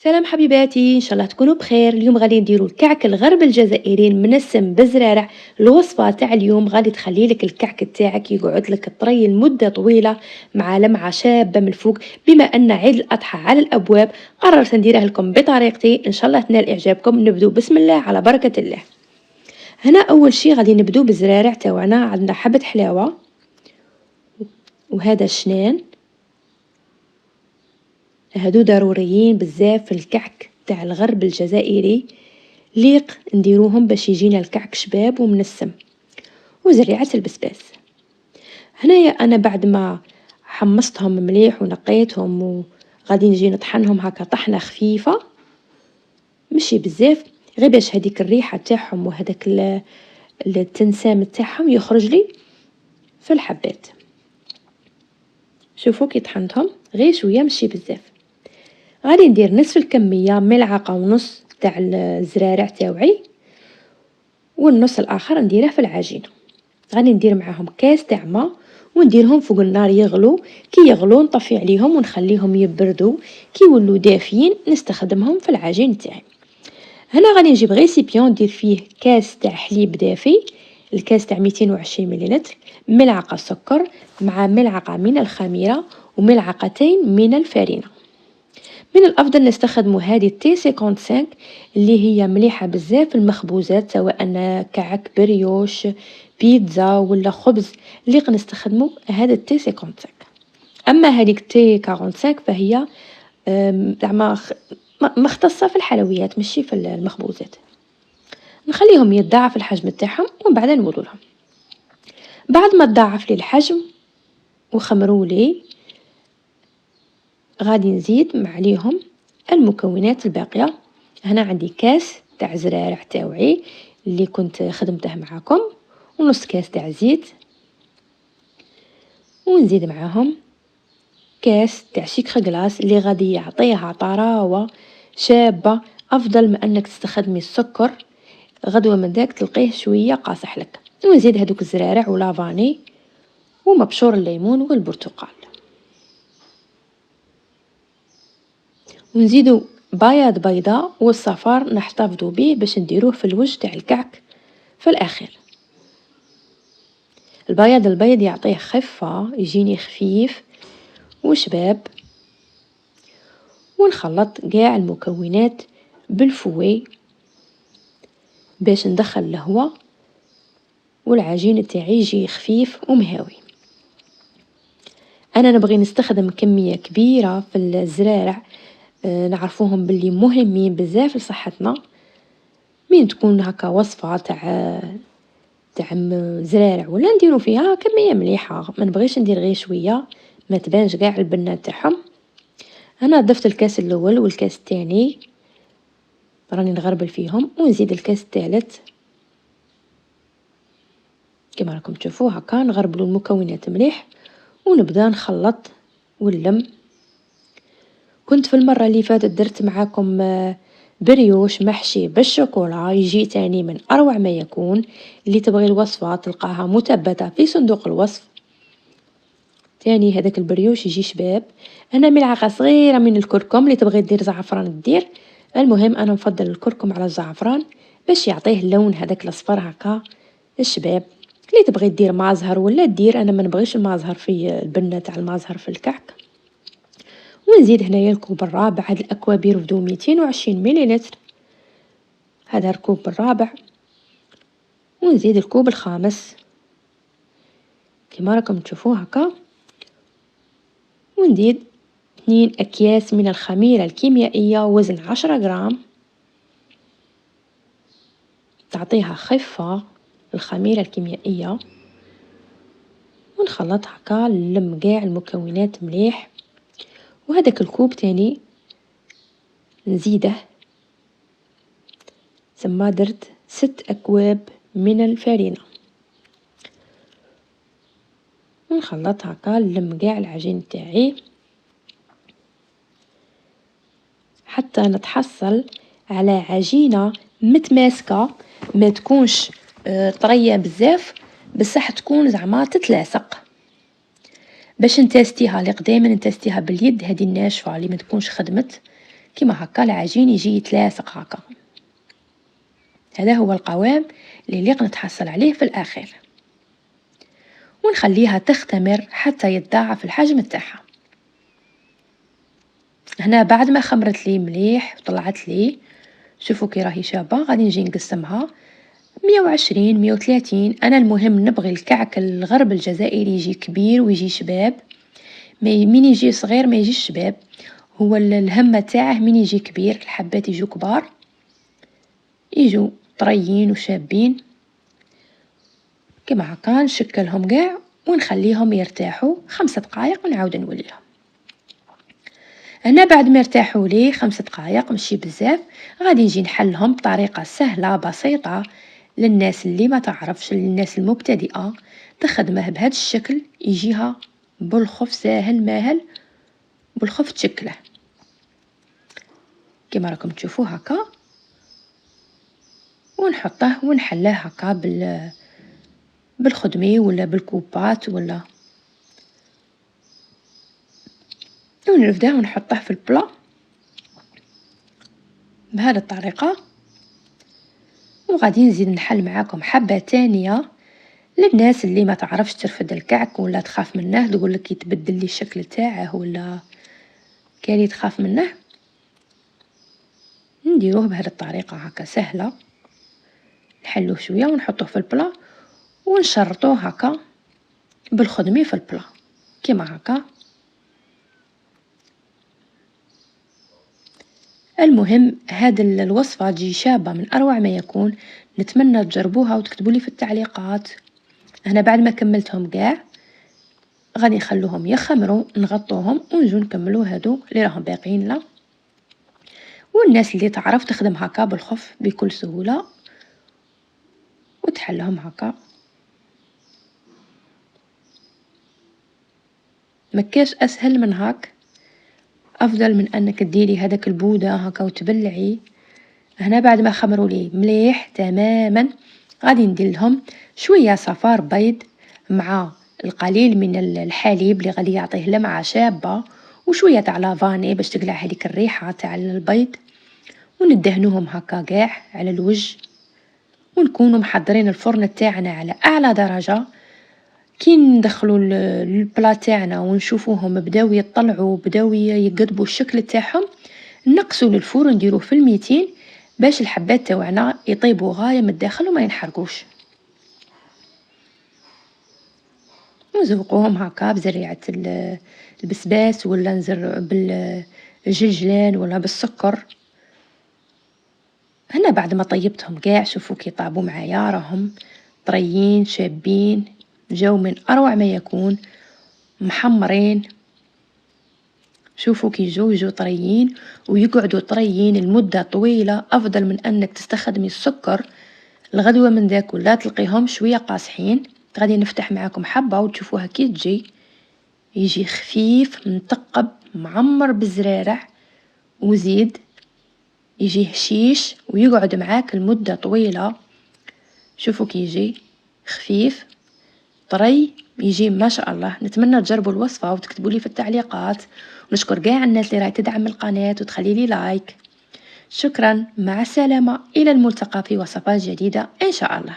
سلام حبيباتي، ان شاء الله تكونوا بخير. اليوم غادي نديروا الكعك الغرب الجزائري المنسم بالزرارع. الوصفه تاع اليوم غادي تخلي لك الكعك تاعك يقعد لك طري لمده طويله مع لمعه شابه من الفوق. بما ان عيد الاضحى على الابواب قررت نديرها لكم بطريقتي، ان شاء الله تنال اعجابكم. نبدو بسم الله على بركه الله. هنا اول شيء غادي نبدو بالزرارع تاعنا. عندنا حبه حلاوه وهذا الشنان، هادو ضروريين بزاف في الكعك تاع الغرب الجزائري. ليق نديروهم باش يجينا الكعك شباب ومنسم. وزريعة البسباس. هنايا انا بعد ما حمصتهم مليح ونقيتهم وغادي نجي نطحنهم هكا طحنه خفيفه، ماشي بزاف، غير باش هذيك الريحه تاعهم وهذاك التنسام تاعهم يخرج لي في الحبات. شوفوا كي طحنتهم غير شويه ماشي بزاف. غادي ندير نصف الكميه، ملعقه ونص تاع الزرارع تاوعي، والنص الاخر نديره في العجينه. غادي ندير معاهم كاس تاع ماء ونديرهم فوق النار يغلو. كي يغلو نطفي عليهم ونخليهم يبردوا. كي يولوا دافيين نستخدمهم في العجين تاعي. هنا غادي نجيب غيسيبيون ندير فيه كاس تاع حليب دافي، الكاس تاع 220 مليلتر، ملعقه سكر مع ملعقه من الخميره وملعقتين من الفارينه. من الافضل نستخدموا هذه تي 55 اللي هي مليحه بزاف في المخبوزات، سواء كعك بريوش بيتزا ولا خبز اللي نستخدموا هذا التي 55. اما هذيك تي 45 فهي زعما مختصه في الحلويات ماشي في المخبوزات. نخليهم يتضاعف الحجم تاعهم ومن بعد نولوا لهم. بعد ما تضاعف لي الحجم وخمروا لي، غادي نزيد عليهم المكونات الباقيه. هنا عندي كاس تاع زرارع تاوعي اللي كنت خدمته معاكم، ونص كاس تاع زيت، ونزيد معاهم كاس تاع شيكر غلاس اللي غادي يعطيها طراوه شابه، افضل من انك تستخدمي السكر. غدوه من ذاك تلقيه شويه قاصح لك. ونزيد هذوك الزرارع ولافاني ومبشور الليمون والبرتقال، ونزيدو بياض بيضاء والصفار نحتفظوا به باش نديروه في الوجه تاع الكعك في الاخير. البيض يعطيه خفه، يجيني خفيف وشباب. ونخلط قاع المكونات بالفوي باش ندخل الهواء والعجين تاعي يجي خفيف ومهاوي. انا نبغي نستخدم كميه كبيره في الزرارع، نعرفوهم باللي مهمين بزاف لصحتنا. مين تكون هكا وصفه تاع زرارع ولا نديرو فيها كميه مليحه، ما نبغيش ندير غير شويه ما تبانش كاع البنه تاعهم. انا ضفت الكاس الاول والكاس الثاني راني نغربل فيهم، ونزيد الكاس الثالث. كما راكم تشوفوا هكا نغربلوا المكونات مليح ونبدا نخلط ونلم. كنت في المره اللي فاتت درت معاكم بريوش محشي بالشوكولا، يجي تاني من اروع ما يكون. اللي تبغي الوصفه تلقاها مثبته في صندوق الوصف. تاني هذاك البريوش يجي شباب. انا ملعقه صغيره من الكركم، اللي تبغي دير زعفران دير. المهم انا نفضل الكركم على الزعفران باش يعطيه اللون هذاك الاصفر هكا الشباب. اللي تبغي دير مازهر ولا دير، انا ما نبغيش المازهر في البنه تاع المازهر في الكعك. ونزيد هنايا الكوب الرابع. هاد الاكواب يرفدوا 220 مليلتر، هذا الكوب الرابع. ونزيد الكوب الخامس كما راكم تشوفوا هكا. وندير 2 اكياس من الخميره الكيميائيه وزن 10 غرام، تعطيها خفه الخميره الكيميائيه. ونخلط هكا نلم قاع المكونات مليح. وهذاك الكوب تاني نزيده، ثم درت 6 اكواب من الفارينه. ونخلط هكا نلم قاع العجين تاعي حتى نتحصل على عجينه متماسكه، ما تكونش طريه بزاف بصح تكون زعما تتلاصق. باش نتاستيها لقدام نتاستيها باليد، هذه الناشفه اللي ما تكونش خدمت كيما هكا العجين يجي يتلاصق هكا. هذا هو القوام اللي نتحصل عليه في الأخير، ونخليها تختمر حتى يتضاعف الحجم تاعها. هنا بعد ما خمرت لي مليح وطلعت لي، شوفوا كي راهي شابة، غادي نجي نقسمها 120 130. انا المهم نبغي الكعك الغرب الجزائري يجي كبير ويجي شباب، مين يجي صغير ما يجيش شباب. هو الهمة تاعه مين يجي كبير، الحبات يجوا كبار، يجوا طريين وشابين كما هكا. نشكلهم كاع ونخليهم يرتاحوا 5 دقائق ونعاود نوليهم. هنا بعد ما ارتاحوا لي 5 دقائق ماشي بزاف، غادي نجي نحلهم بطريقة سهلة بسيطة للناس اللي ما تعرفش، للناس المبتدئة تخدمه بهذا الشكل، يجيها بالخف ساهل ماهل، بالخف تشكله كما راكم تشوفوا هكا. ونحطه ونحلاه هكا بالخدمي ولا بالكوبات ولا، ونبداو ونحطه في البلا بهذه الطريقة. وغادي نزيد نحل معاكم حبة تانية للناس اللي ما تعرفش ترفد الكعك ولا تخاف منه، تقول لك يتبدل لي الشكل تاعه ولا كالي تخاف منه. نديروه بهذه الطريقة هكا سهلة، نحلوه شوية ونحطوه في البلا ونشرطوه هكا بالخدمي في البلا كيما هكا. المهم هاد الوصفة تجي شابة من أروع ما يكون، نتمنى تجربوها وتكتبوا لي في التعليقات. أنا بعد ما كملتهم كاع غادي نخلوهم يخمروا، نغطوهم ونجو نكملوا هادو اللي راهم باقيين لا. والناس اللي تعرف تخدم هكا بالخف بكل سهولة وتحلهم هكا، مكاش أسهل من هاك، أفضل من أنك تديري هذاك البودة هكا وتبلعي. هنا بعد ما خمروا لي مليح تماما غادي ندير لهم شوية صفار بيض مع القليل من الحليب اللي غادي يعطيه لمعة شابة، وشوية تاع لافاني باش تقلع هذيك الريحة تاع البيض، وندهنوهم هكا كاع على الوجه. ونكونوا محضرين الفرن تاعنا على أعلى درجة. كي ندخلوا البلا تاعنا ونشوفوهم بداو يطلعوا بداو يقضبوا الشكل تاعهم، نقصوا للفرن نديروه في 200 باش الحبات تاعنا يطيبوا غاية من الداخل وما ينحرقوش. نزوقوهم هكا بزريعة البسباس ولا نزر بالجلجلان ولا بالسكر. هنا بعد ما طيبتهم كاع شوفوا كي طابوا معايا، راهم طريين شابين، جاو من أروع ما يكون، محمرين. شوفوا كي جو طريين ويقعدوا طريين لمدة طويلة، أفضل من أنك تستخدمي السكر الغدوة من ذاك ولا تلقيهم شوية قاصحين. غادي نفتح معاكم حبة وتشوفوها كي تجي، يجي خفيف مثقب معمر بالزرارع، وزيد يجي هشيش ويقعد معاك لمدة طويلة. شوفوا كي يجي خفيف طري، يجي ما شاء الله. نتمنى تجربوا الوصفة وتكتبوا لي في التعليقات، ونشكر كاع الناس اللي راهي تدعم القناة وتخلي لي لايك. شكرا، مع السلامة، إلى الملتقى في وصفات جديدة إن شاء الله.